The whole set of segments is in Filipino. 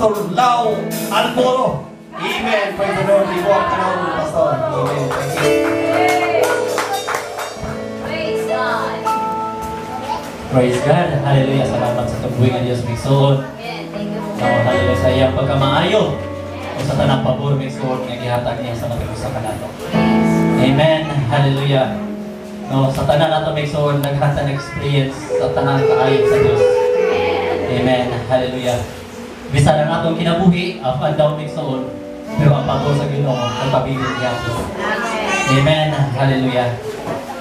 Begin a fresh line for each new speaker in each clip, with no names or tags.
Pastor Lau Alboro. Amen. Praise the Lord. Ibuang ka na, Pastor. Amen. Thank you.
Praise God.
Praise God. Hallelujah. Salamat sa tubuhin ng Diyos, Migsoon. Hallelujah sa iyang pagkamaayo. O sa tanang pabor, Migsoon, nga gihatag niya sa matigusa ka nato. Amen. Hallelujah. No, sa tanan nato, Migsoon, naghanta ng experience sa tanang kaayo sa Diyos. Amen. Hallelujah. Bisa na natong kinabuhi, up and down, Migsoon, pero ang pabor sa Ginoo ang pabilin niya. Amen. Hallelujah.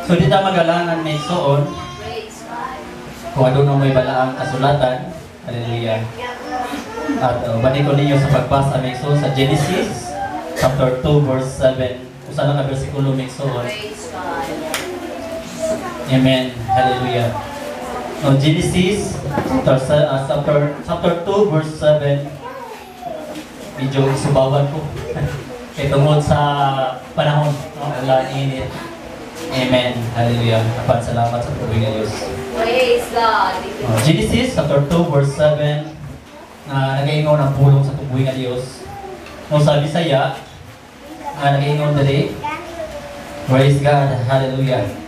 So dito magalangan, Migsoon, kung ano nung may balaang kasulatan. Hallelujah. At balik ko ninyo sa pagbasa, Migsoon, sa Genesis chapter 2 verse 7. Usa lang ka bersikulo, Migsoon. Amen. Hallelujah. No, Genesis chapter 2 verse 7. Medyo subawan ko. Kaya tungkol sa panahon, no? Wala init. Amen. Hallelujah. Salamat sa tubig ng Diyos.
Praise God.
Genesis chapter 2 verse 7. Nag-iingaw ng pulong sa tubuhin ng Diyos. No, sa Bisaya, nag-iingaw dali. Praise God. Hallelujah.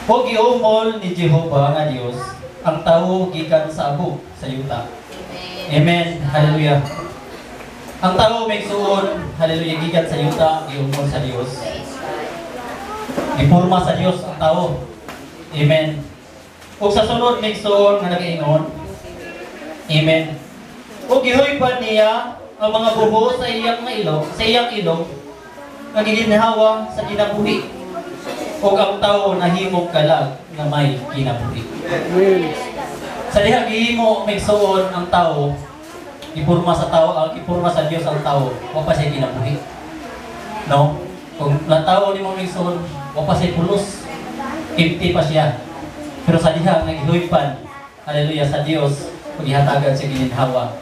O giumol ni Jehovah nga Diyos ang tao gikan sa abog sa yuta. Amen. Hallelujah. Ang tao Migsoon, hallelujah, gikan sa yuta, giumol sa Diyos. Gipurma sa Diyos ang tao. Amen. O sa sunod, Migsoon, nga nag-iingon. Amen. O gihoypan niya ang mga buho sa iyang ilong, nga giginhawa sa kinabuhi. O ang tao nahimong kalag na may kinabuhi. Sa diha gihimo, Migsoon, ang tao, ipurma sa Diyos ang tao, wa pa siya kinabuhi. No? Kung ang tao ni mo, Migsoon, wa pa siya pulos, empty pa siya. Pero sa diha nagihoypan, hallelujah, sa Dios, paghihatagan siya gininhawa.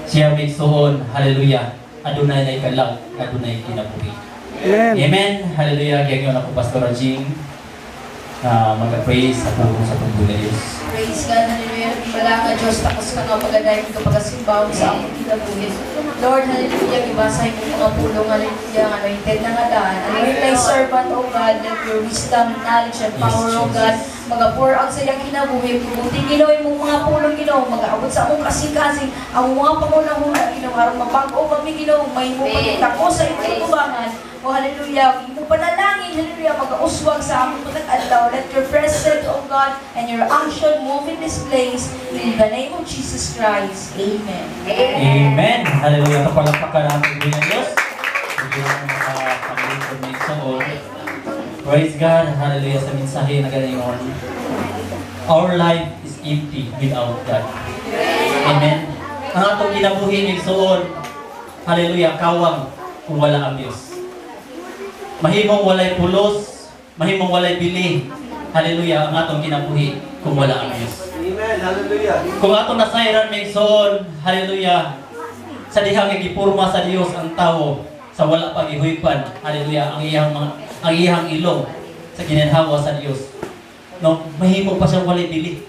Siya, Migsoon, hallelujah, adunay na kalag, adunay kinabuhi. Amen. Amen. Hallelujah. Kaya ako, Pastor Jing, mag-praise sa pulong sa tungkol na Diyos.
Praise God. Hallelujah. Wala ka Diyos. Tapos ka nga pagadahin ko pagkasimbaw sa akong kinabuhin. Lord, hallelujah. Ibasahin mo mga pulong. Hallelujah. Anointed na nga daan. Anointed thy servant, O God. Let your wisdom, knowledge, and power, O God, mag-pour out sa iyang kinabuhi. Pumunti, Ginoo, mong mga pulong, Ginoo. Mag-aabot sa akong kasing-kasing. Ang mga pangulang-hula, Ginoo. Harap mabago kami, Ginoo. May mo pagkita ko sa iyong tubangan. O hallelujah, mo panalangin, hallelujah, mag-auswag sa aming pagkakalaw. Let your presence, O God, and your action move in this place. In the name of Jesus Christ. Amen.
Amen. Hallelujah. Kapalakpakan natin din ng Diyos. Hindi naman makapag-lingkod ng Migsoon. Praise God. Hallelujah sa mensahe na ganoon. Our life is empty without God. Amen. Ang atong kinabuhi, Migsoon, hallelujah, kawang kung wala ang Diyos. Mahimong walay pulos, mahimong walay bili. Hallelujah, ang atong kinabuhi kung wala ang Diyos.
Amen. Hallelujah.
Kung atong nasayran, Migsoon, hallelujah, sa dihang gipurma sa Dios ang tao sa wala pa gihuipan. Hallelujah, ang iyang ilong sa ginhawa sa Dios. No, mahimong pa siyang walay bili.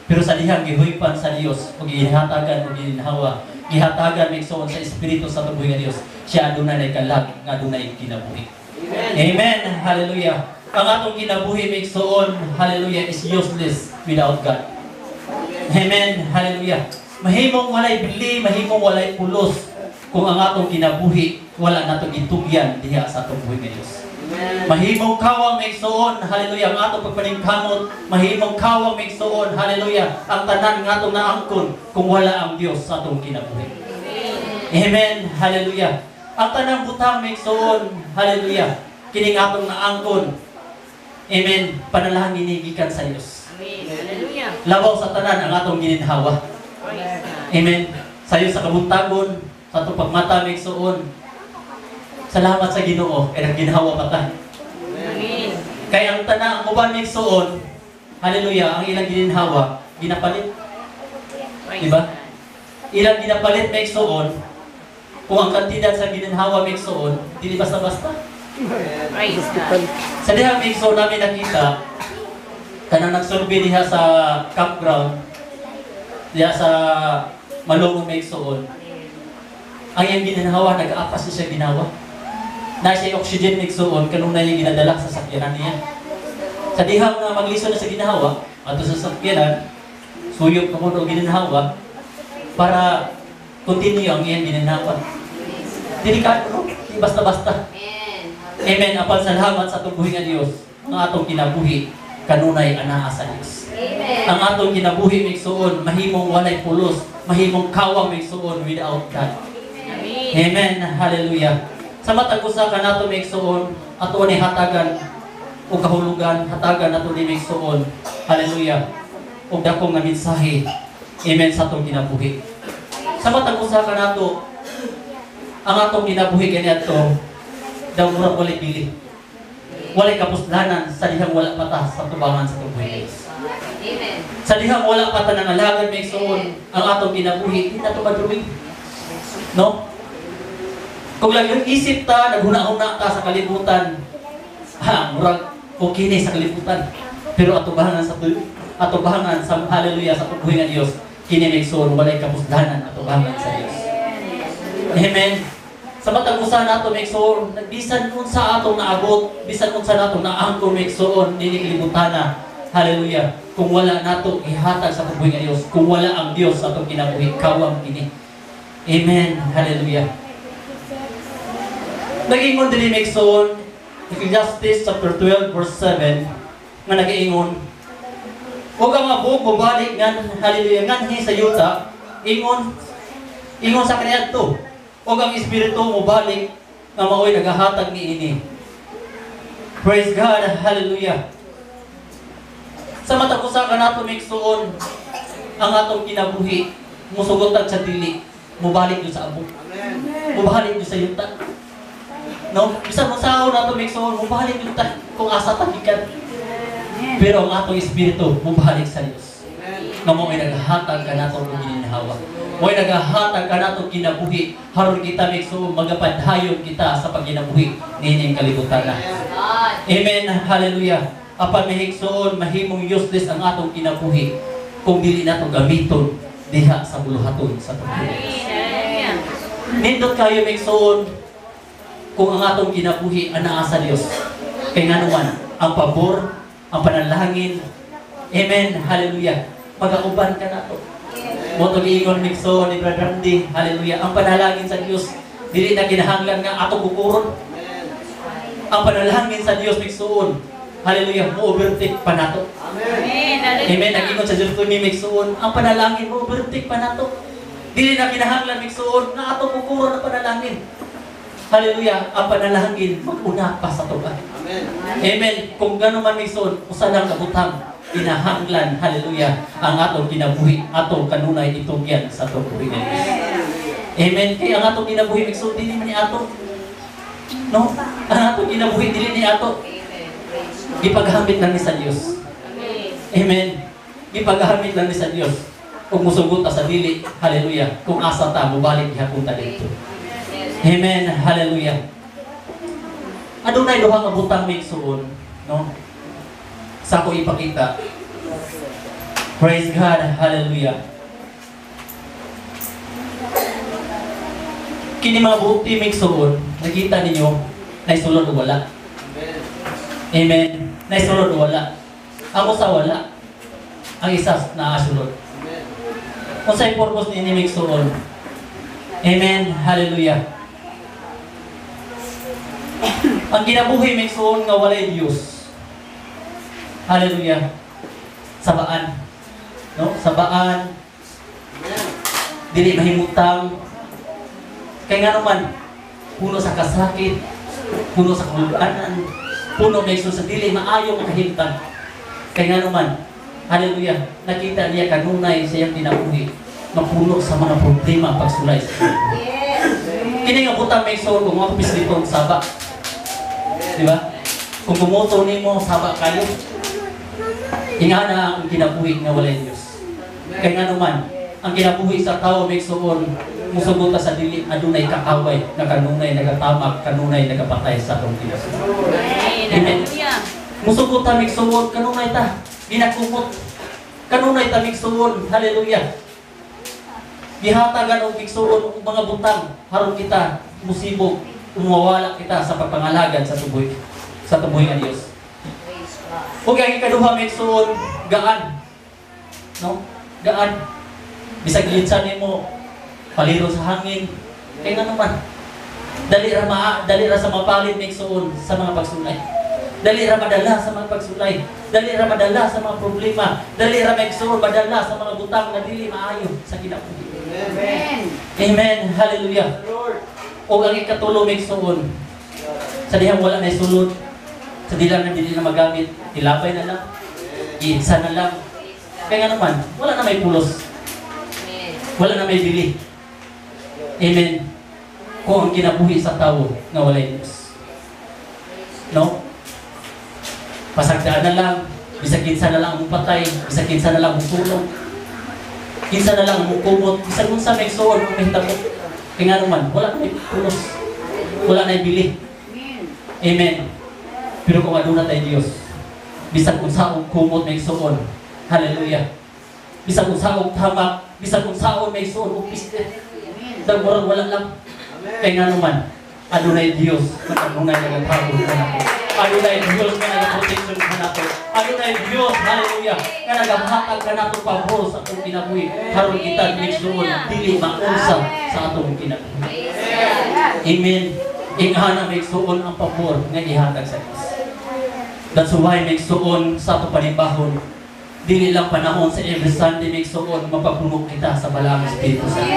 Pero sa dihang gihuipan sa Dios, ug gihatagan ug ginhawa, gihatagan Migsoon sa espiritu sa tubuhi nga Dios. Siya adunay kalag, nga adunay kinabuhi. Amen. Hallelujah. Ang atong kinabuhi, Migsoon, hallelujah, is useless without God. Amen. Hallelujah. Mahimong walay bili, mahimong walay pulos kung ang atong kinabuhi wala natong gitugyan diha sa atong buhi nga Dios. Mahimong kawang, Migsoon, hallelujah, ang atong pagpaningkamot, mahimong kawang, Migsoon, hallelujah, ang tanan nga atong naangkon kung wala ang Dios sa atong kinabuhi. Amen. Hallelujah. Ang tanang butang, Migsoon, hallelujah, kining atong naangkon. Amen. Panalangin gikan sa Dios.
Amen. Hallelujah.
Labaw sa tanan ang atong gininhawa. Amen. Sayo sa kabuntagon, sa atong pagmata, Migsoon. Salamat sa Ginoo kay ginhawa pa ta.
Amen.
Kay ang tanan ang uban, Migsoon, hallelujah, ang ilang gininhawa ginapalit. Diba? Ilang ginapalit, Migsoon. Kung ang kantidad sa gininhawa, Migsoon, dili basta-basta.
Praise God.
Sa diha, Migsoon, namin nakita kanang nagsurvey diha sa campground. Diya sa malungong may igsoon. Ang iyang ginanawa, nag-aapas siya ginawa. Nasa yung oxygen may igsoon, kanunay niya ginadala sa sakyanan niya. Sa dihang na magliso na sa ginawa, ato sa sakyanan, suyok na mo ginanawa, para continue ang iyang ginanawa. Delikado, no? Di basta-basta. Amen. Apal salamat sa atong buhi nga Dios. Ang atong kinabuhi, kanunay anaa sa Dios. Ang atong kinabuhi migsuon, mahimong walay pulos, mahimong kawang migsuon without God. Amen. Hallelujah. Sa matag usa ka nato migsuon, ato ni hatagan o kahulugan, hatagan nato ni migsuon. Hallelujah. Og dakong nga mensahe. Amen sa atong kinabuhi. Sa matag usa ka nato, ang atong kinabuhi kaniadto daw murag walay pili. Walay kapuslanan sa dihang wala pata sa tubangan sa tubuhi. Amen. Sa dihang wala pata nang alagad may igsoon ang atong kinabuhi, di na to madruwig. No? Kung lang yung isip ta, naghuna-huna ta sa kalibutan, murag okay ni sa kalibutan. Pero atubangan sa hallelujah sa tubuhi nga Dios, kini may igsoon walay kapuslanan atubangan sa Dios. Amen. Sa matag usa nato migsoon, bisan unsa atong naabot, bisan unsa nato naangkon migsoon dili kalibutana. Hallelujah. Kung wala nato ihatag sa tubuhi nga Dios, kung wala ang Dios sa atong kinabuhi, kawang kini. Amen. Hallelujah. Nag-ingon dili migsoon, Ecclesiastes chapter 12 verse 7 nga nag-ingon, "Ug ang mabug mobalik ngan hallelujah nganhi sa yuta, ingon sa kaniadto. O ang Espiritu mo balik na maoy nagahatag ni ini." Praise God, hallelujah. Sa matag usa ka nato migsuon ang atong kinabuhi, musugotan sa dili, mubalik yo sa abot. Mubalik yo sa yuta. No, bisan mo sao nato migsuon, mubalik yo ta kung asa ta gikan. Pero ang atong Espiritu mubalik sa Dios. Nga maoy nagahatag ka nato og ginhawa. Mo'y nagahatag ka natong kinabuhi, haron kita migsuon magapadhayon kita sa pagkinabuhi nining kalibutan na. Amen. Hallelujah. Apan mahigsuon mahimong useless ang atong kinabuhi kung dili nato gamiton diha sa buluhaton sa tubuhi. Nindot kayo migsuon kung ang atong kinabuhi anaa sa Dios. Kay nganuman ang pabor, ang panalangin. Amen. Hallelujah. Pagauban ka nato. Moto giingon migso ni Brother Randy, hallelujah. Ang panalangin sa Dios dili na kinahanglan nga ato kukuron. Ang panalangin sa Dios migsuon, hallelujah, mo overtake pa nato. Amen. Amen. Nagingon sa Deuteronomy migsuon, ang panalangin mo overtake pa nato. Dili na kinahanglan migsuon nga ato kukuron ang panalangin. Hallelujah. Ang panalangin maguna pa sa tuba. Amen. Amen. Kung gano man migsuon, usa lang kabutang kinahanglan, hallelujah, ang atong kinabuhi, atong kanunay itugyan sa atong buhi. Amen. Kaya ang atong kinabuhi, migsuon dili man ni ato. No? Ang atong kinabuhi, dili ni ato. Gipaghamit lang ni sa Dios. Amen. Gipaghamit lang ni sa Dios. Kung musugot ta sa dili, hallelujah, kung asa ta, mubalik ihapon ta dito. Amen. Hallelujah. Adunay duha nga butang migsuon, no? Sa ako ipakita. Praise God, hallelujah. Kini mga buti migsuon, nakita ninyo, naisulod o wala. Amen. Naisulod o wala. Ako sa wala. Ang isa naasulod. Kung sa'y purpose ni migsuon. Amen, hallelujah. Ang ginabuhi migsuon nga walay Dios. Hallelujah. Sabaan. No? Sabaan. Dili mahimutang. Kaya nga naman, puno sa kasakit, puno sa kahuluganan, puno may sa dili, maayo makahimtang. Kaya nga naman, hallelujah, nakita niya kanunay sa iyang kinabuhi, mapuno sa mga problema pagsulay sa kini nga butang may kung ako pislitong saba. Diba? Kung bumoto ni mo, saba kayo. Ingana ang kinabuhi nga walay Dios. Kaya nga naman, ang kinabuhi sa tao may suon, musugot sa dili, adunay kaaway, nakanunay, nagatamak, kanunay, nagapatay sa atong Dios. Amen. Musugot ta may suon, kanunay ta, ginakumot. Kanunay ta may suon, hallelujah. Gihatagan og igsuon og mga butang haron kita musibog umawala kita sa pagpangalagad sa tuboy nga Dios. Ug ang ikaduha igsuon gaan. No? Gaan. Bisag litsan nimo paliro sa hangin kay ngano man. Dali ra sa mapalit igsuon sa mga pagsulay. Dali ra madala sa mga pagsulay. Dali ra madala sa mga problema. Dali ra igsuon madala sa mga butang nga dili maayo sa kinabuhi.
Amen.
Amen. Hallelujah. O ang ikatulo igsuon sa dihang wala na sulod, sa dilang na dili na magamit, ilabay na lang, iinsa na lang. Kaya nga naman, wala na may pulos. Wala na may bili. Amen. Kung ang kinabuhi sa tao nga walay Diyos. No? Pasagdaan na lang, bisag kinsa na lang ang patay, bisag kinsa na lang ang tulong, kinsa na lang ang kumot, bisag kung sa may suon, kung may hitabo. Kaya nga naman, wala na may pulos. Wala na bili. Amen. Pero kung ano na tayo Diyos, bisag kung saong kumot may suon, hallelujah. Bisag kung saong tamak, bisag kung saong may suon, upiste. Dagwarang wala lang. Kaya nga naman, ano na Diyos, ano na nagagabon ka na po. Ano na Diyos na nagaprotection ka na po. Ano na Diyos, hallelujah, na nagabhatag ka na po pabor sa atong kinabuhi. Haron kita nagsuon, dili maunsa sa atong kinabuhi. Amen. Ingana may suon ang pabor nga ihatag sa Diyos. That's why may suon sa atong panibahon. Dili lang panahon sa every Sunday may suon, mapapuno kita sa balang Espiritu Santo.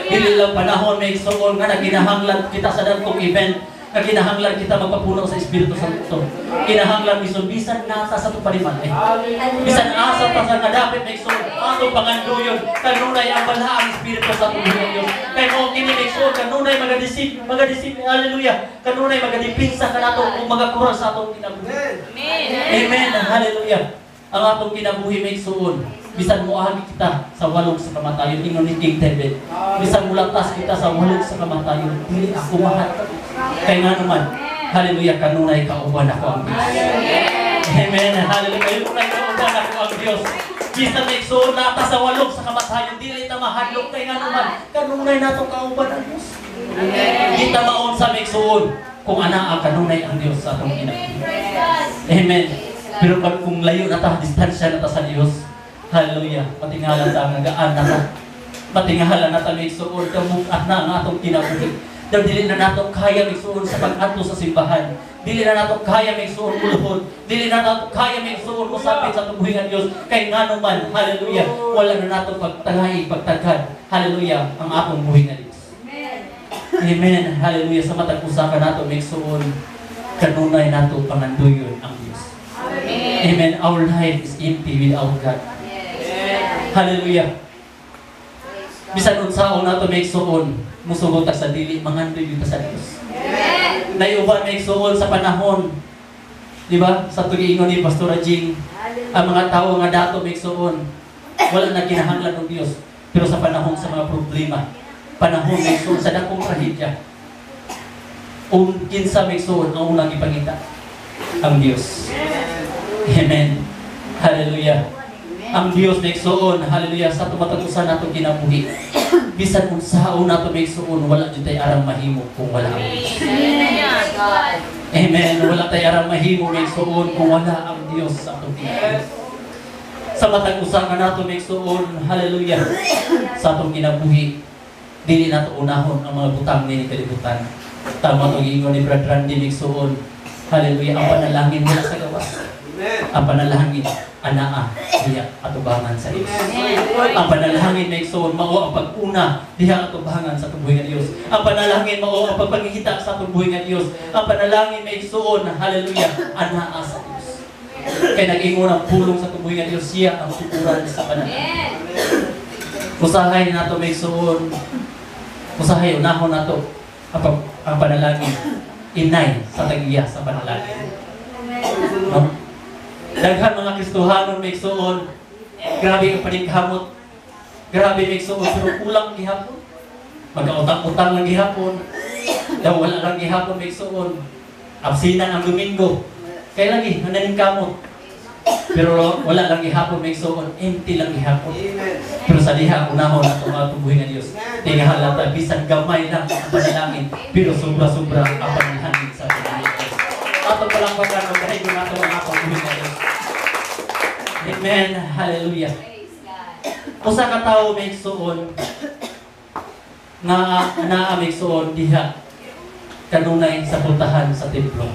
Dili lang panahon may suon nga naginahanglan kita sa dagkong event, nga kinahanglan kita magpapuno sa Espiritu Santo. Kinahanglan bisan nasa sa itong paniman. Bisan asa pa sa nadapit may suon, atong panganduyon, kanunay ang balaang Espiritu Santo ng Diyos. Kaya mo kini may suon, kanunay magadisip, hallelujah, kanunay magadipinsa ka nato kung magakural sa atong kinabuhi. Amen, hallelujah. Ang atong kinabuhi may suon, bisan muahagi kita sa walog sa kamatayon, ingon ni King David. Bisan mulatas kita sa walog sa kamatayon, dili ako mahat. Kaya nga naman, hallelujah, kanunay kauban ako ang Diyos. Amen, hallelujah, kanunay kauban ako ang Diyos. Bisan may suon lata sa walog sa kamatayon, dili ta mahadlok. Kaya nga naman, kanunay natong kauban ang Diyos. Kita maon sa may suon, kung ana ang kanunay ang Diyos sa atong kinabuhi. Amen. Pero pag kung layo na ta, distansya na ta sa Diyos, hallelujah, matingala ta nga gaan na ta. Matingala na ta may suon, kamukat na ang atong kinabuhi. Dahil dili na nato kaya may suon sa pag-ato sa simbahan. Dili na nato kaya may suon uluhod. Dili na nato kaya may suon musapit sa tubuhi nga Diyos. Kay nga naman, hallelujah, wala na nato pagtagad, hallelujah, ang atong buhi nga Diyos. Amen, hallelujah, sa matag usa ka nato may suon, kanunay nato panganduyon ang Diyos. Amen. Our life is empty without God. Hallelujah. Bisan unsaon nato may suon, musugot ta sa dili mangandoy kita sa Dios. Nayuban may suon sa panahon. Di ba? Sa tugiingon ni Pastor Jing, ang mga tawo nga dato may suon, wala na kinahanglan ng Dios. Pero sa panahon sa mga problema, panahon may suon sa dakong trahedya, kinsa may suon ang unang ipangita, ang Dios. Amen. Hallelujah. Ang Diyos may suon, hallelujah, sa tumatagusan nato kinabuhi. Bisan kung saan nato may suon, wala dyan tayo arang mahimo kung wala ang Diyos. Amen. Wala tayo arang mahimo may suon kung wala ang Diyos sa atong kinabuhi. Sa matagusan nato may suon, hallelujah, sa atong kinabuhi, dili nato unahon ang mga butang ni kalibutan. Tama itong ingon ni Brad Randy may suon, hallelujah, ang panalangin mula sa gawas. Ang panalangin, anaa, diya atubangan sa Diyos. Ang panalangin may suon, mao ang pag-una, diya atubangan sa tubuhi nga Diyos. Ang panalangin, mao ang pagpangihita sa tubuhi nga Diyos. Ang panalangin may suon, hallelujah, anaa sa Diyos. Kaya nag-ingon ang pulong sa tubuhi nga Diyos, siya ang sukuran sa panalangin. Usahay nato may suon, usahay, unahon nato ang panalangin, inay sa tagiya sa panalangin. No? Daghan mga Kristohanon may suon, grabe ang paningkamot, grabe may suon, pero kulang gihapon. Magkautang-utang lang gihapon, daw wala lang gihapon may suon, absinan ang Domingo. Kaya lagi, nananingkamot. Pero wala lang gihapon may igsoon, empty lang gihapon.
Amen.
Pero sa diha unahon ato nga tubuhi nga Dios. Tingahala ta bisan gamay lang ang panalangin, pero sobra-sobra ang panalangin sa ating Diyos. Ato palang pagkano dahil ko nato ang akong tubuhi nga Dios. Amen. Hallelujah. Usa ka tawo may igsoon nga naa may igsoon diha kanunay sa pultahan sa templo.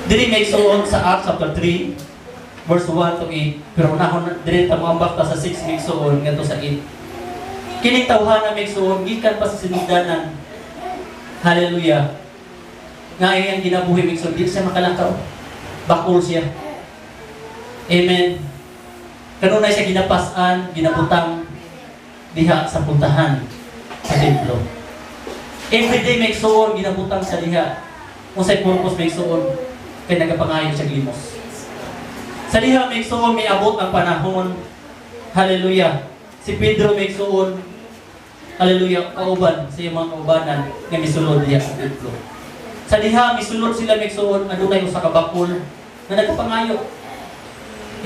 Dili may igsoon sa Acts chapter 3 verse 1 to 8, pero unahon dili ta moambak ta sa 6 may igsoon ngadto sa 8. Kining tawhana may igsoon gikan pa sa sinugdanan. Hallelujah. Nga iyang ginabuhi may igsoon, di siya makalakaw. Bakul siya. Amen. Kanunay siya ginapasan, ginabutang diha sa puntahan sa templo. Everyday may igsoon ginabutang sa diha. Unsay purpose may igsoon? Kaya nagapangayon siya glimos. Sa diha may igsoon may abot ang panahon. Hallelujah. Si Pedro may igsoon, hallelujah, kauban sa iyang mga kaubanan nga misulod diha sa templo. Sa diha misulod sila may igsoon, adunay usa ka bakul na nagapangayo.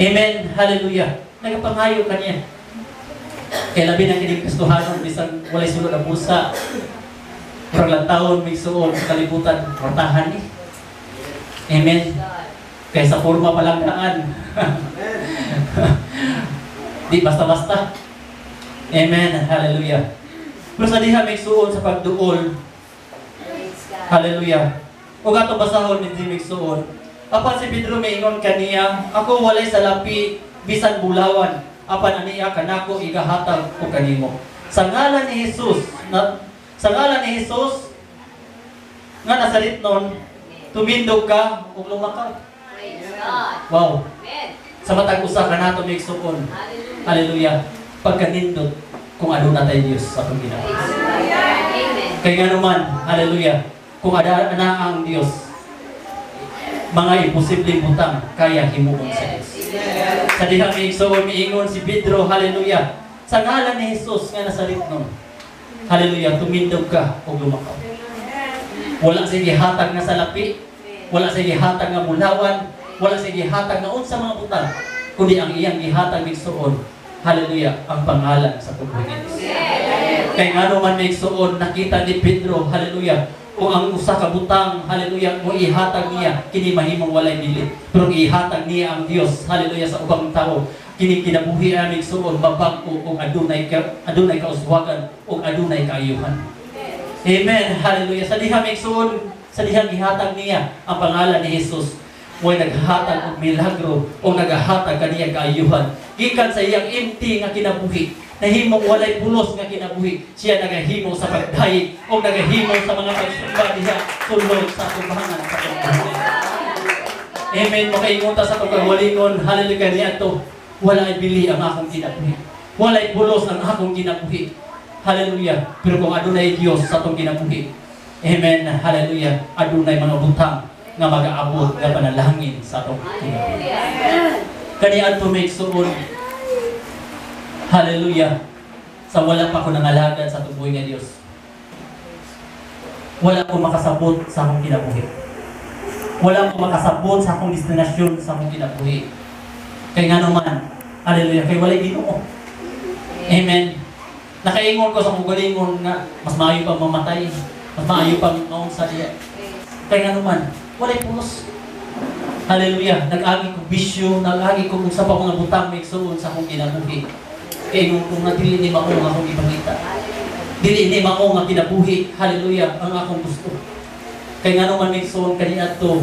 Amen. Hallelujah. Nagapangayo kaniya. Kaya labi ng kining kastuhanon bisan walay sulod ang bulsa. Pero lang taon may igsoon sa kalibutan kwartahan ni. Amen. Kaya sa forma pa lang daan. Di basta-basta. Amen. Hallelujah. Pero sa diha may igsoon sa pagduol. Hallelujah. Kung ato basahon ni may igsoon, apan si Pedro may ingon kaniya, ako walay sa lapi bisan bulawan, apan aniya kanako igahatag ko kanimo. Sa ngalan ni Jesus, nga nasaritnon, tumindog ka ug lumakaw. Wow. Sa matag usa ka nato may igsoon. Hallelujah. Pagkanindot kung ano na tayo Diyos sa atong ginagawa. Kaya nga naman, hallelujah, kung ada na ang Diyos, mga imposibleng butang kaya himuon sa Diyos. Sa diha may igsoon miingon si Pedro, hallelujah, sa ngalan ni Jesus nga nasaritnon, hallelujah, tumindog ka ug lumakaw. Wala siya gihatag nga sa lapi, wala siya gihatag nga mulawan, wala siya gihatag nga unsa mga butang, kundi ang iyang gihatag igsoon, hallelujah, ang pangalan sa tubuhi ni Diyos. Kaya nga naman may igsoon, nakita ni Pedro, hallelujah, kung ang usa ka butang, hallelujah, mo ihatag niya, kini mahimong walay dili. Pero ihatag niya ang Dios, hallelujah, sa ubang tao. Kini kinabuhi ang igsoon, mabag-o kung adunay kauswagan o adunay kaayuhan. Amen. Hallelujah. Sa diha may igsoon, sa diha gihatag niya ang pangalan ni Jesus. Mo'y naghatag og milagro o naghatag kaniya kaayuhan. Gikan sa iyang empty nga kinabuhi, nahimong walay pulos nga kinabuhi, siya nagahimo sa pagdayeg o nagahimo sa mga pagsumba diha sulod sa tubangan sa pagbuhi. Amen. Makaingon ta sa pagkawalingon, hallelujah niya to. Wala ay bili ang akong kinabuhi. Walay pulos ang akong kinabuhi. Hallelujah. Pero kung adunay Dios sa atong kinabuhi, amen, hallelujah, adunay mga butang nga mag-aabot nga panalangin sa atong kinabuhi. Kani adto may igsoon, hallelujah, sa wala pa ko nangalagad sa tubuhi nga Dios, wala ko makasabot sa akong kinabuhi. Wala ko makasabot sa akong destinasyon sa akong kinabuhi. Kaya nga naman, hallelujah, kay walay Ginoo. Amen. Nakaingon ko sa kong galingon nga mas maayo pang mamatay, mas maayo pang maong sa diya. Kaya nga naman, walay pulos. Hallelujah. Nag-agi ko bisyo, nag-agi ko kung sa pa mga butang may igsoon sa akong kinabuhi. Kaya kung dili ni mao nga akong ipangita. Dili ni mao nga kinabuhi, hallelujah, ang akong gusto. Kaya nga naman may igsoon kaniya to,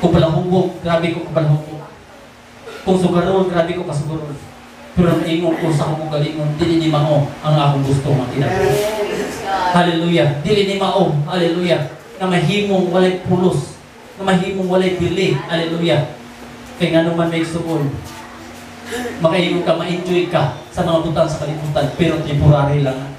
kung palahubog, grabe ko palahubog. Kung sugarol, grabe ko kasugarol. Pero naingon ko sa akong galingon, dili ni mao ang akong gusto nga kinabuhi. Hallelujah. Dili ni mao, hallelujah, na mahimong walay pulos, na mahimong walay bili, hallelujah. Kaya nga naman may igsoon, makaingon ka, ma-enjoy ka sa mga butang sa kalibutan, pero temporary lang.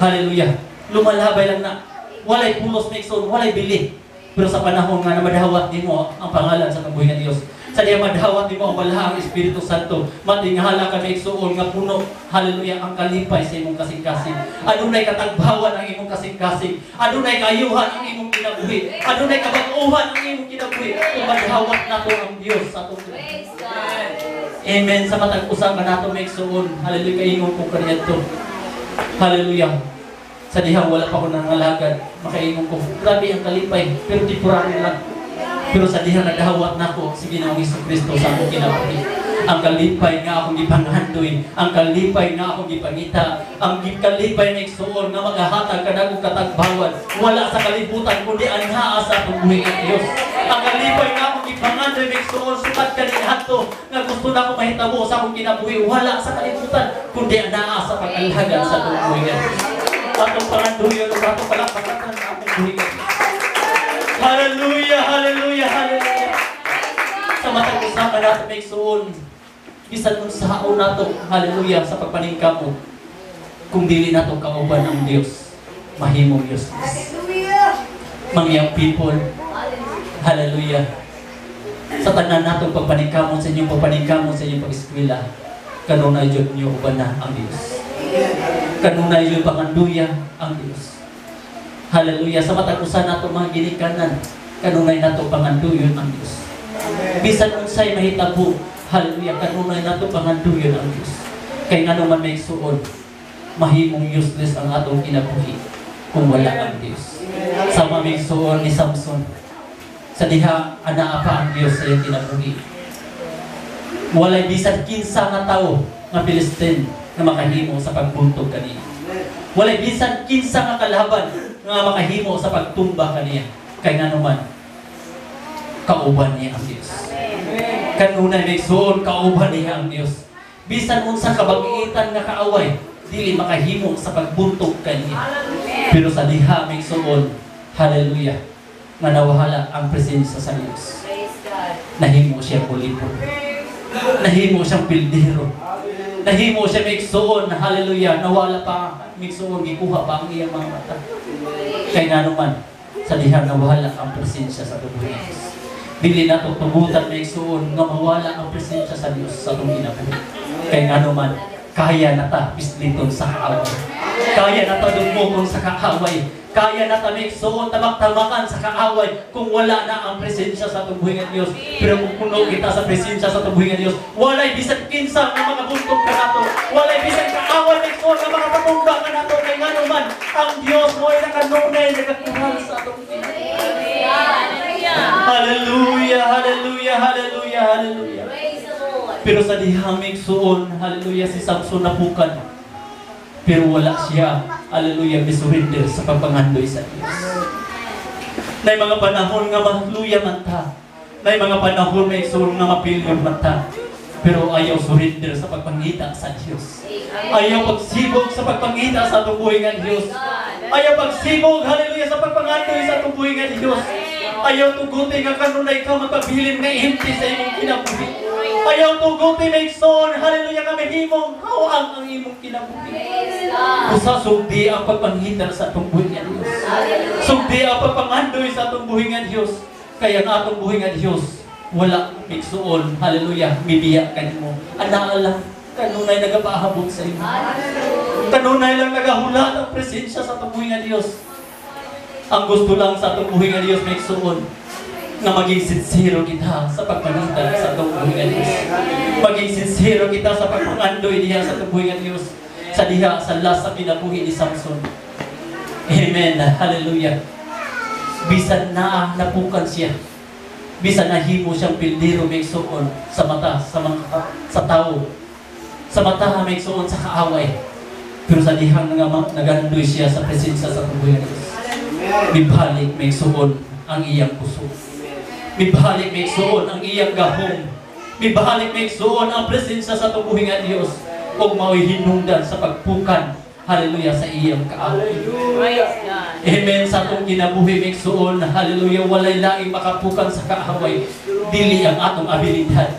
Hallelujah. Lumalabay lang na, walay pulos may igsoon, walay bili. Pero sa panahon nga na madawat din mo ang pangalan sa kabuhi ng Diyos, sa diya madawat din mo ang balahang Espiritu Santo, matinghala ka may igsoon nga puno, hallelujah, ang kalipay sa imong kasing-kasing. Adunay katagbawan ang imong kasing-kasing. Adunay kayuhan ang imong kinabuhi. Adunay kabag-uhan ang imong kinabuhi. Kung maghawak nato ang Dios sa atong
Praise God.
Amen. Sa matag usa ka nato may igsuon. Hallelujah kaingon ko kaniadto. Hallelujah. Sa dihang wala pa ko nangalagad, makaingon ko, grabe ang kalipay, pero temporary lang. Pero sa dihang nagahawak nako si Ginoong Hesukristo sa akong kinabuhi. Ang kalipay nga akong gipanghandoy, ang kalipay nga akong gipangita, ang kalipay na igsuon nga maghahatag kanang katagbawan, wala sa kalibutan kundi anhaa sa atong buhi nga Dios. Ang kalipay nga akong gipanghandoy na igsuon sukat kaniadto nga gusto na ko mahitabo sa akong kinabuhi, wala sa kalibutan kundi anhaa sa pag-alhagan sa atong buhi nga Dios. Atong panganduyo ug atong palakpakan sa atong buhi nga Dios. Hallelujah, hallelujah, hallelujah. Sa matag usapan natin may igsuon, bisan kung saon nato, hallelujah, sa pagpaningkamo, kung dili nato kauban ang Dios, mahimong useless. Mga young people, hallelujah. Sa tanan natong pagpaningkamo, sa inyong pagpaningkamo, sa inyong pag-eskwela, kanunay jud niyo uban na ang Dios. Kanunay jud panganduya ang Dios. Hallelujah. Sa matagusan nato mga ginikanan, kanunay nato panganduyon ang Dios. Bisan unsay mahitabo, hallelujah, kanunay nato panganduyon ang Dios. Kay ngano man may suon, mahimong useless ang atong kinabuhi kung wala ang Dios. Sa mamig suon ni Samson, sa diha anaa pa ang Dios sa iyang kinabuhi. Walay bisan kinsa nga tawo nga Pilistine nga makahimo sa pagbuntog kaniya. Walay bisan kinsa nga kalaban nga makahimo sa pagtumba kaniya. Kay ngano man kauban niya ang Dios. Kanunay may suon kauban niya ang Dios. Bisan unsa kabag-iitan nga kaaway, dili makahimo sa pagbuntog kaniya. Pero sa diha may suon, hallelujah, nga nawahala ang presensya sa Dios. Nahimo siya kulipo. Nahimo siyang pildero. Nahimo siya may igsuon, hallelujah, nawala pa may igsuon, gikuha pa ang iyang mga mata. Kaya nga naman, sa diha nawala ang presensya sa tubuhi. Dili nato tugutan may igsuon nga mawala ang presensya sa Dios sa atong kinabuhi. Kaya nga naman, kaya na ta pisliton sa kaaway. Kaya na ta dugmogon sa kaaway. Kaya na ta may igsuon tamak-tamakan sa kaaway kung wala na ang presensya sa tubuhi nga Dios. Pero kung puno kita sa presensya sa tubuhi nga Dios, walay bisan kinsa nga mga buntog ka nato. Walay bisan kaaway may igsuon nga mga patumba ka nato. Kaya nga naman, ang Dios mo ay nakanunay, nakakuhal sa atong kinabuhi. Hallelujah, hallelujah, hallelujah, hallelujah. Pero sa dihamig suon, hallelujah, si Samson napukan. Pero wala siya, hallelujah, misurrender sa pagpangandoy sa Diyos. Nay mga panahon nga mahluya man ta. Nay mga panahon may suon nga mapilyon man ta. Pero ayaw surrender sa pagpangita sa Diyos. Ayaw pagsibog sa pagpangita sa tubuhi nga Diyos. Ayaw pagsibog, hallelujah, sa pagpangandoy sa tubuhi nga Diyos. Ayaw tugutin nga kanunay ka magpabilin nga ihimti sa imong kinabuhi. Ayaw tugutin nga igsoon, hallelujah, kami himong hawang ang imong kinabuhi. Usa sugdi ang pagpangita sa atong buhi nga Diyos. Sugdi ang pagpangandoy sa atong buhi nga Diyos. Kaya nga atong buhi nga Diyos, wala igsoon, hallelujah, mibiya kanimo. Anaa lang, kanunay nagapahabot sa imo. Kanunay lang nagahulat ang presensya sa atong buhi nga Diyos. Ang gusto lang sa atong buhi nga Diyos may igsoon nga maging sincero kita sa pagpangita sa atong buhi nga Diyos. Maging sincero kita sa pagpangandoy diha sa atong buhi nga Diyos. Sa diha sa last sa kinabuhi ni Samson. Amen. Hallelujah. Bisan na napukan siya. Bisan nahimo siyang pildero may igsoon sa mata sa tao. Sa mata may igsoon sa kaaway. Pero sa dihang nagandoy siya sa presensya sa atong buhi nga Diyos. Mibalik may igsoon ang iyang puso. Mibalik may igsoon ang iyang gahom. Mibalik may igsoon ang presensya sa tubuhi nga Dios ug mao'y hinungdan sa pagpukan, hallelujah, sa iyang kaaway. Amen. Sa atong kinabuhi may igsoon, hallelujah, walay laing makapukan sa kaaway, dili ang atong abilidad.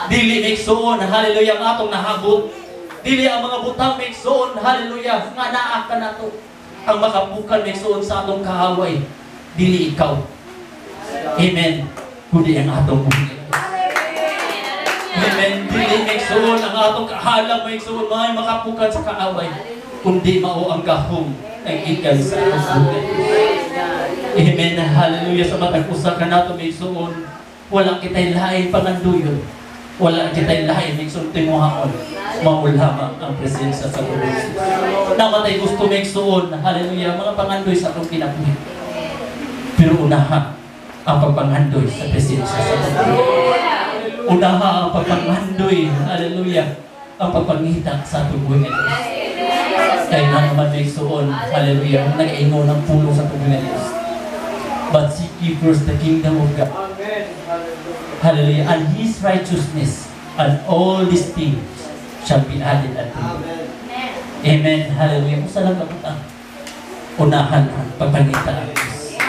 Dili may igsoon, hallelujah, ang atong nahabot. Dili ang mga butang may igsoon, hallelujah, nga naa ka nato. Ang makapukan may igsoon sa atong kaaway, dili ikaw. Amen. Kundi ang atong buhay. Amen. Dili may igsoon ang atong kahalang may igsoon, may makapukan sa kaaway, kundi mao ang gahom nagkikan sa atong buhay. Amen. Hallelujah. Sa matag usa ka nato may igsuon, wala kitay lain panganduyon. Wala kitay lain igsuon timuhaon. Mao lamang ang presensya sa Panginoon. Namatay gusto may igsuon, hallelujah, mga pangandoy sa atong kinabuhi. Pero unaha ang pagpangandoy sa presensya sa Panginoon. Unaha ang pagpangandoy, hallelujah, ang pagpangita sa atong buhay ng Diyos. Kaya na naman may igsuon, hallelujah, nag-ingon ng pulo sa atong buhay ng Diyos. But seek ye first the kingdom of God. Hallelujah. And His righteousness, and all these things shall be added unto you. Amen. Hallelujah. Kung saan lang kabutang, unahan ang pagpangita ng Diyos.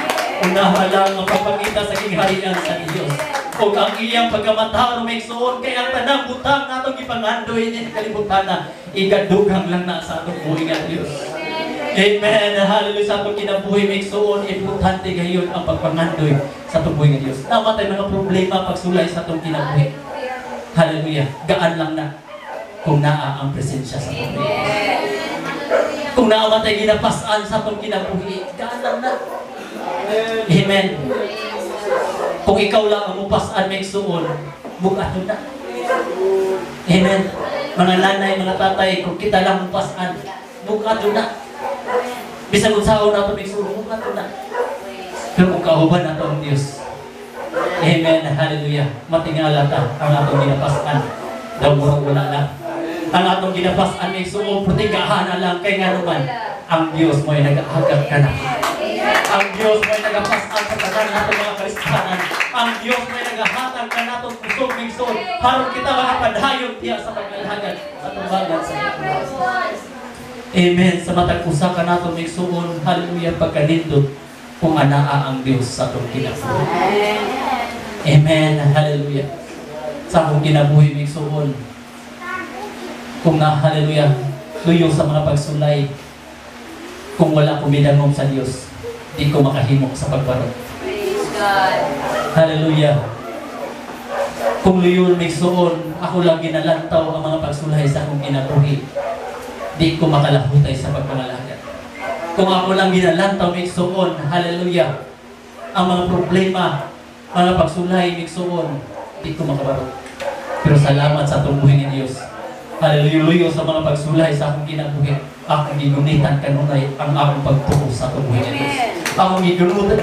Unahan lang ang pagpangita sa kingharian sa Diyos. Kung ang iyang pagkamatao may igsuon, kaya ang tanang butang natong ipangandoy niya kalibutan na igadugang lang na sa atong buhay ng Diyos. Amen. Hallelujah. Sa atong kinabuhi may igsuon, importante ngayon ang pagpangandoy sa atong buhay ng Diyos. Namatay mga problema pagsulay sa atong kinabuhi. Hallelujah. Gaan lang na kung naa ang presensya sa atong buhay. Kung naamatay ginapasan sa atong kinabuhi, gaan lang na. Amen. Kung ikaw lang ang mupasan may igsuon, bukato na. Amen. Mga nanay, mga tatay, kung kita lang mupasan, bukato na. Bisag unsaon nato may igsuon, bukato na. Pero kung kauban nato ang Diyos, amen, hallelujah, matingala ta ang atong ginapasan. Daw murag wala na. Ang atong ginapasan may igsuon, protigahan na lang, kay nga naman, ang Diyos mo'y nag-aagad ka na. Ang Diyos mo'y nagapasan sa tanan natong mga Kristiyanan. Ang Diyos mo'y nagahatag ka natong kusog ng igsoon. Harap kita mga padayon tiya sa paglalagad sa tumbagan sa Diyos. Amen. Sa matag usa ka natong igsoon, hallelujah, pagkanindot kung anaa ang Diyos sa atong kinabuhi. Amen. Hallelujah. Sa akong kinabuhi ng igsoon, kung na, hallelujah, luyo sa mga pagsulay, kung wala ko midangom sa Diyos, di ko makahimok sa pagbarog.
Praise God.
Hallelujah. Kung luyon may suon, ako lang ginalantaw ang mga pagsulay sa akong kinabuhi, di ko makalahutay sa pagpangalaga. Kung ako lang ginalantaw may suon, hallelujah, ang mga problema, mga pagsulay may suon, di ko makabarog. Pero salamat sa atong buhay ng Diyos. Hallelujah, sa mga pagsulay sa akong kinabuhi, akong gigunitan kanunay ang akong pagtuo sa atong buhay ng Diyos. Akong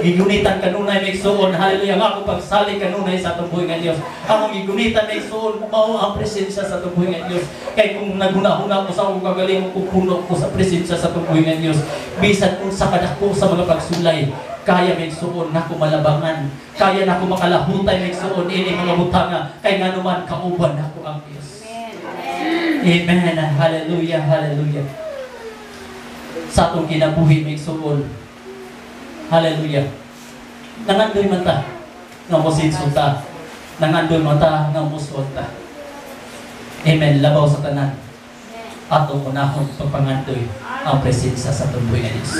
gigunitan kanunay may suon, hallelujah, ang akong pagsali kanunay sa atong buhay ng Diyos. Akong gigunitan may suon, mao ang presensya sa atong buhay ng Diyos. Kaya kung naguna-huna ko sa akong kagaling, kupuno ko sa presensya sa atong buhay ng Diyos, bisan kung sa kadako sa mga pagsulay, kaya may suon na kumalabangan, kaya na kumakalahutay may suon, ini mga butanga, kaya nga naman kauban ako ang Diyos. Amen. Hallelujah, hallelujah. Sa atong kinabuhi may suon, hallelujah. Nangandoy man ta, nga musinso ta. Nangandoy man ta, nga musod ta. Amen. Labaw sa tanan. Atong unahon pagpangandoy ang presensya sa atong buhay ng Diyos.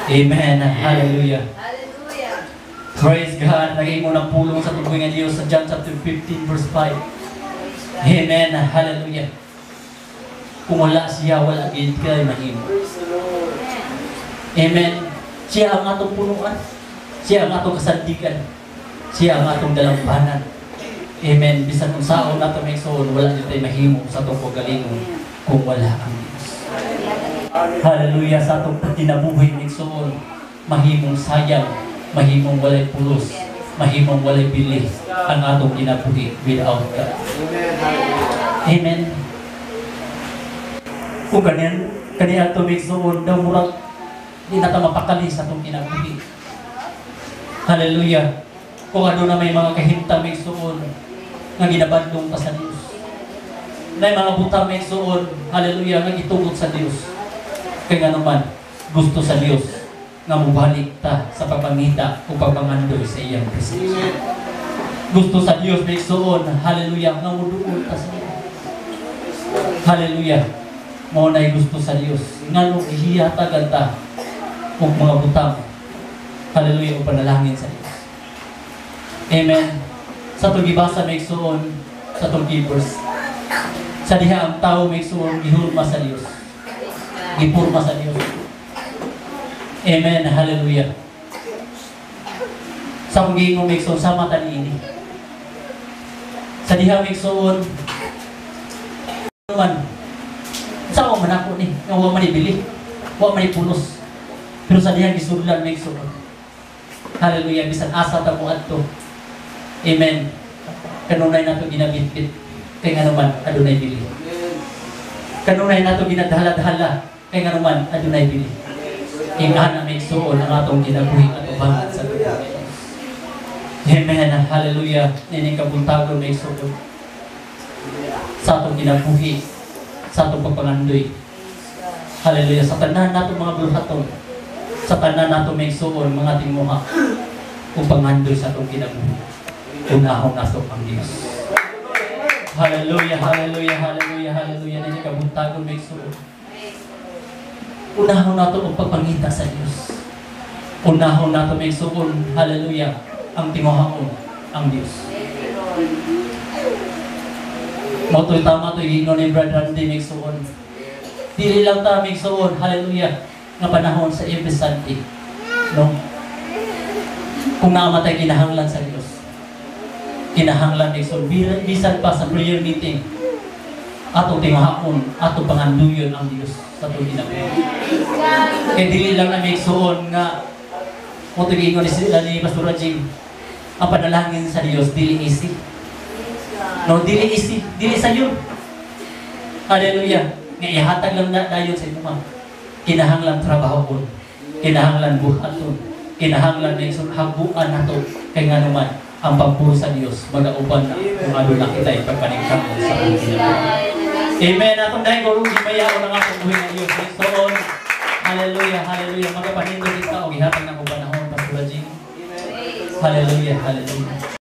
Amen. Hallelujah. Praise God. Nag-iingon ng pulong sa atong buhay ng Diyos sa John chapter 15 verse 5. Amen. Hallelujah. Kung wala siya, wala gid kay mahimo. Amen. Siya ang atong punuan. Siya ang atong kasandigan. Siya ang atong dalampanan. Amen. Bisan kung saan nato may soul, wala din tayo mahimo sa atong pagalingon kung wala ang Diyos. Hallelujah. Sa atong kinabuhi ng soul, mahimong sayang, mahimong walay pulos, mahimong walay bili ang atong kinabuhi without God. Amen. Kung kanina ito may soon, daw murag di na mapakali sa itong kinabuhi. Hallelujah. Kung ano na may mga kahinta may soon, nga ginabandong pa sa Diyos. May mga buta may soon, hallelujah, nga gitugot sa Diyos. Kaya nga naman, gusto sa Diyos nga mubalik ta sa pagpangita o pagpangandoy sa iyang presensya. Gusto sa Diyos may soon, hallelujah, nga muduol ta sa Diyos. Hallelujah. Mo na'y gusto sa Diyos. Nga nung ihiyatagan ta o mga butang. Hallelujah, o panalangin sa Diyos. Amen. Sa itong gibasa may suon, sa itong givers. Sa diha ang tao may suon, gihurma sa Diyos. Gipurma sa Diyos. Amen. Hallelujah. Sa kong giingong migsoon, sama ta niini. Sa diha migsoon, naman, sa ako man ako ni, nga huwag man ibili, huwag man ipulos. Pero sa diha gisudlan migsoon. Hallelujah. Bisan asa ta mo adto. Amen. Kanunay nato ginabitbit. Kay nga naman, adunay bili. Kanunay nato ginadhala-dhala. Kay nga naman, adunay bili. Inghan na migsoon ang atong ginabuhi at ubangan sa Lord. Amen. Hallelujah. Nining kabuntagon migsoon. Sa atong ginabuhi, sa atong pagpangandoy. Hallelujah. Sa tanan nato mga buluhaton, sa tanan nato migsoon mga timuha upang andoy sa atong ginabuhi. Unahon nato ang Dios. Hallelujah, hallelujah, hallelujah, hallelujah. Nining kabuntagon migsoon. Unahon nato ang pagpangita sa Dios. Unahon nato migsoon, hallelujah, ang timuhaon ang Dios. Moto'y tama to'y giingnon ni Brother Randy migsoon. Dili lang ta migsoon, hallelujah, nga panahon sa Ebesante. No? Kung namatay kinahanglan sa Dios. Kinahanglan migsoon. Bisan pa sa prayer meeting. Atong timahaon, atong panganduyon ang Dios sa atong ginabuhi. Kaya dili lang na migsoon nga moto'y giingnon ni Pastor Rajim. Ang panalangin sa Dios dili easy. No, dili easy, dili sayo. Hallelujah. Nga ihatag lang na dayon sa inyo. Kinahanglan trabahon, kinahanglan buhaton, kinahanglan na isang habuan nato kay nga naman ang pagpuro sa Dios magauban na kung ano na kita ipagpaningkamon sa Panginoon. Amen. Atong dahil ko rin mayaw na nga pagbuhin ng Diyos. So, hallelujah, hallelujah. Magapanindot kita o ihatag na ko panahon, Pastor Rajin. Hallelujah, hallelujah.